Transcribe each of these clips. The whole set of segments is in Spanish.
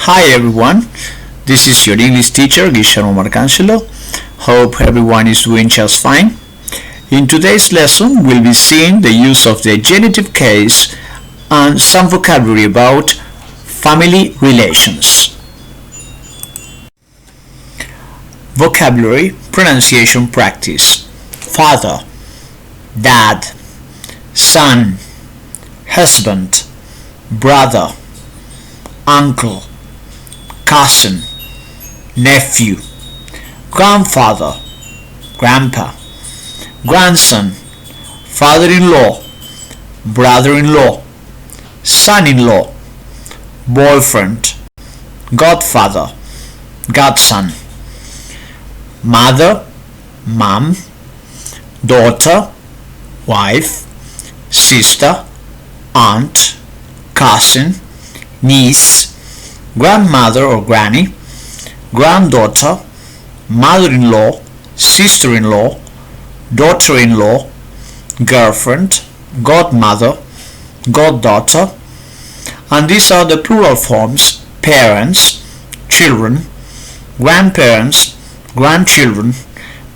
Hi everyone, this is your English teacher Guillermo Marcangelo. Hope everyone is doing just fine. In today's lesson we'll be seeing the use of the genitive case and some vocabulary about family relations. Vocabulary pronunciation practice: father, dad, son, husband, brother, uncle, cousin, nephew, grandfather, grandpa, grandson, father-in-law, brother-in-law, son-in-law, boyfriend, godfather, godson, mother, mom, daughter, wife, sister, aunt, cousin, niece, grandmother or granny, granddaughter, mother-in-law, sister-in-law, daughter-in-law, girlfriend, godmother, goddaughter, and these are the plural forms: parents, children, grandparents, grandchildren,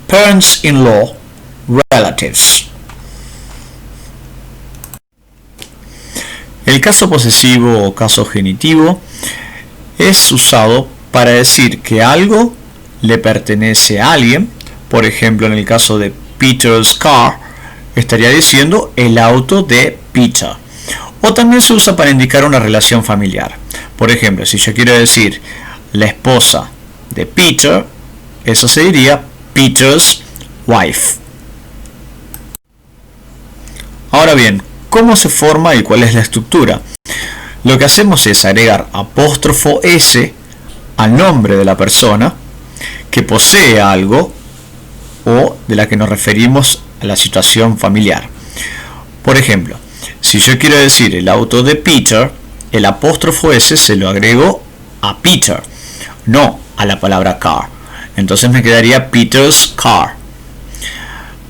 parents-in-law, relatives. El caso posesivo o caso genitivo es usado para decir que algo le pertenece a alguien. Por ejemplo, en el caso de Peter's car, estaría diciendo el auto de Peter. O también se usa para indicar una relación familiar. Por ejemplo, si yo quiero decir la esposa de Peter, eso se diría Peter's wife. Ahora bien, ¿cómo se forma y cuál es la estructura? Lo que hacemos es agregar apóstrofo S al nombre de la persona que posee algo o de la que nos referimos a la situación familiar. Por ejemplo, si yo quiero decir el auto de Peter, el apóstrofo S se lo agrego a Peter, no a la palabra car. Entonces me quedaría Peter's car.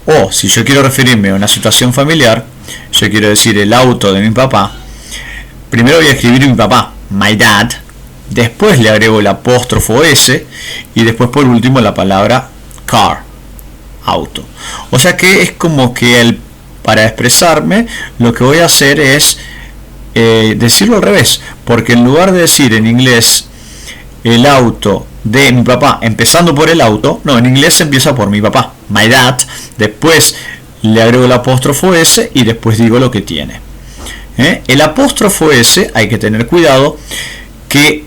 O si yo quiero referirme a una situación familiar, yo quiero decir el auto de mi papá, primero voy a escribir mi papá, my dad, después le agrego el apóstrofo S y después por último la palabra car, auto. O sea que es como que para expresarme lo que voy a hacer es decirlo al revés, porque en lugar de decir en inglés el auto de mi papá empezando por el auto, no, en inglés se empieza por mi papá, my dad, después le agrego el apóstrofo S y después digo lo que tiene. El apóstrofo S hay que tener cuidado que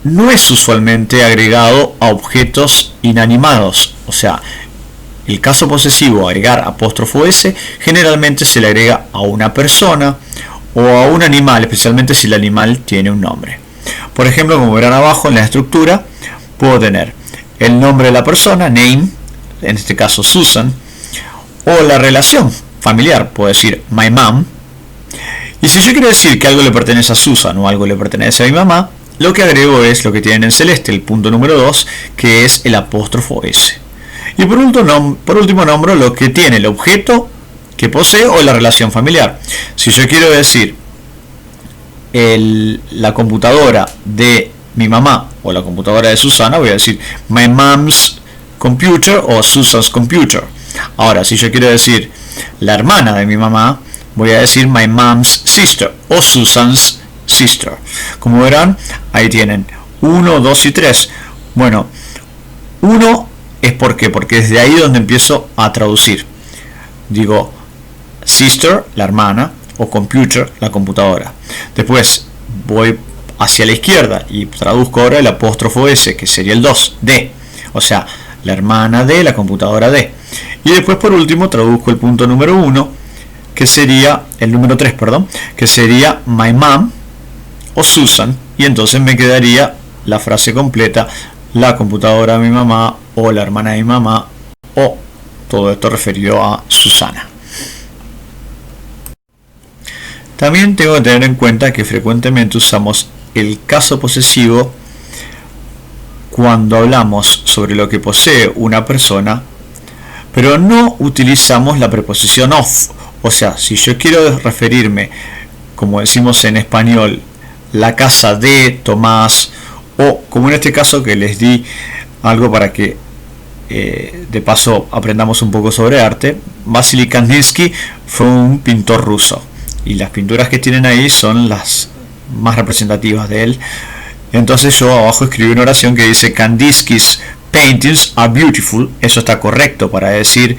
no es usualmente agregado a objetos inanimados. O sea, el caso posesivo, agregar apóstrofo S, generalmente se le agrega a una persona o a un animal, especialmente si el animal tiene un nombre. Por ejemplo, como verán abajo en la estructura, puedo tener el nombre de la persona, name, en este caso Susan, o la relación familiar, puedo decir my mom. Y si yo quiero decir que algo le pertenece a Susan o algo le pertenece a mi mamá, lo que agrego es lo que tienen en celeste, el punto número 2, que es el apóstrofo S. Y por último nombro lo que tiene el objeto que posee o la relación familiar. Si yo quiero decir la computadora de mi mamá o la computadora de Susana, voy a decir my mom's computer o Susan's computer. Ahora, si yo quiero decir la hermana de mi mamá, voy a decir my mom's sister o Susan's sister. Como verán, ahí tienen 1, 2 y 3. Bueno, 1 es porque es de ahí donde empiezo a traducir. Digo sister, la hermana, o computer, la computadora. Después voy hacia la izquierda y traduzco ahora el apóstrofo S, que sería el 2, de. O sea, la hermana de la computadora de. Y después por último traduzco el punto número 1, que sería el número 3, perdón, que sería my mom o Susan, y entonces me quedaría la frase completa: la computadora de mi mamá o la hermana de mi mamá, o todo esto referido a Susana. También tengo que tener en cuenta que frecuentemente usamos el caso posesivo cuando hablamos sobre lo que posee una persona, pero no utilizamos la preposición of. O sea, si yo quiero referirme, como decimos en español, la casa de Tomás O como en este caso que les di algo para que de paso aprendamos un poco sobre arte. Vasily Kandinsky fue un pintor ruso y las pinturas que tienen ahí son las más representativas de él. Entonces yo abajo escribí una oración que dice Kandinsky's paintings are beautiful. Eso está correcto para decir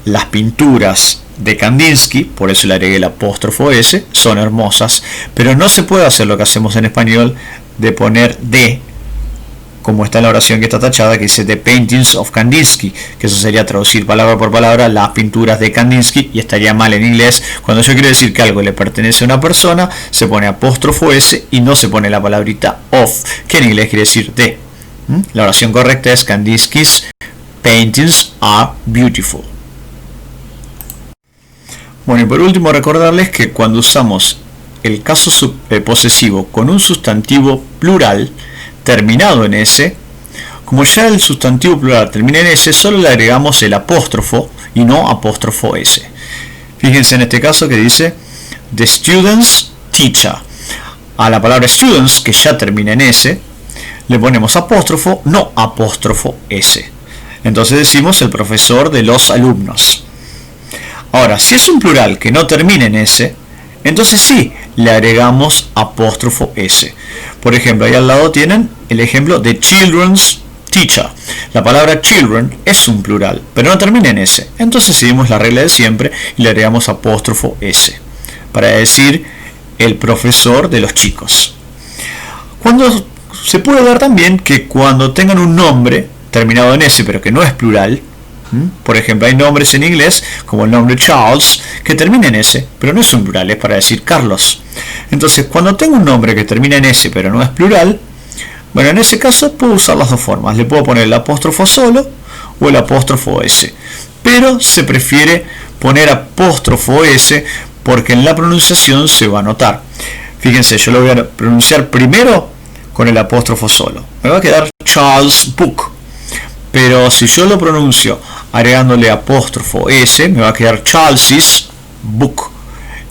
las pinturas de Kandinsky, por eso le agregué el apóstrofo S, son hermosas, pero no se puede hacer lo que hacemos en español de poner de, como está en la oración que está tachada, que dice The Paintings of Kandinsky, que eso sería traducir palabra por palabra las pinturas de Kandinsky, y estaría mal en inglés. Cuando yo quiero decir que algo le pertenece a una persona, se pone apóstrofo S y no se pone la palabrita of, que en inglés quiere decir de. La oración correcta es Kandinsky's paintings are beautiful. Bueno, y por último recordarles que cuando usamos el caso posesivo con un sustantivo plural terminado en S, como ya el sustantivo plural termina en S, solo le agregamos el apóstrofo y no apóstrofo S. Fíjense en este caso que dice The students teacher. A la palabra students, que ya termina en S, le ponemos apóstrofo, no apóstrofo S. Entonces decimos el profesor de los alumnos. Ahora, si es un plural que no termina en S, entonces sí, le agregamos apóstrofo S. Por ejemplo, ahí al lado tienen el ejemplo de children's teacher. La palabra children es un plural, pero no termina en S. Entonces seguimos la regla de siempre y le agregamos apóstrofo S para decir el profesor de los chicos. Se puede dar también que cuando tengan un nombre terminado en S, pero que no es plural, por ejemplo, hay nombres en inglés, como el nombre Charles, que termina en S, pero no es un plural, es para decir Carlos. Entonces, cuando tengo un nombre que termina en S, pero no es plural, bueno, en ese caso puedo usar las dos formas. Le puedo poner el apóstrofo solo o el apóstrofo S. Pero se prefiere poner apóstrofo S porque en la pronunciación se va a notar. Fíjense, yo lo voy a pronunciar primero con el apóstrofo solo. Me va a quedar Charles Book. Pero si yo lo pronuncio agregándole apóstrofo S, me va a quedar Charles's Book.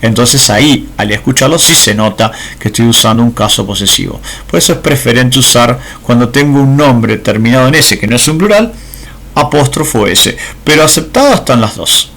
Entonces ahí, al escucharlo, sí se nota que estoy usando un caso posesivo. Por eso es preferente usar, cuando tengo un nombre terminado en S, que no es un plural, apóstrofo S. Pero aceptadas están las dos.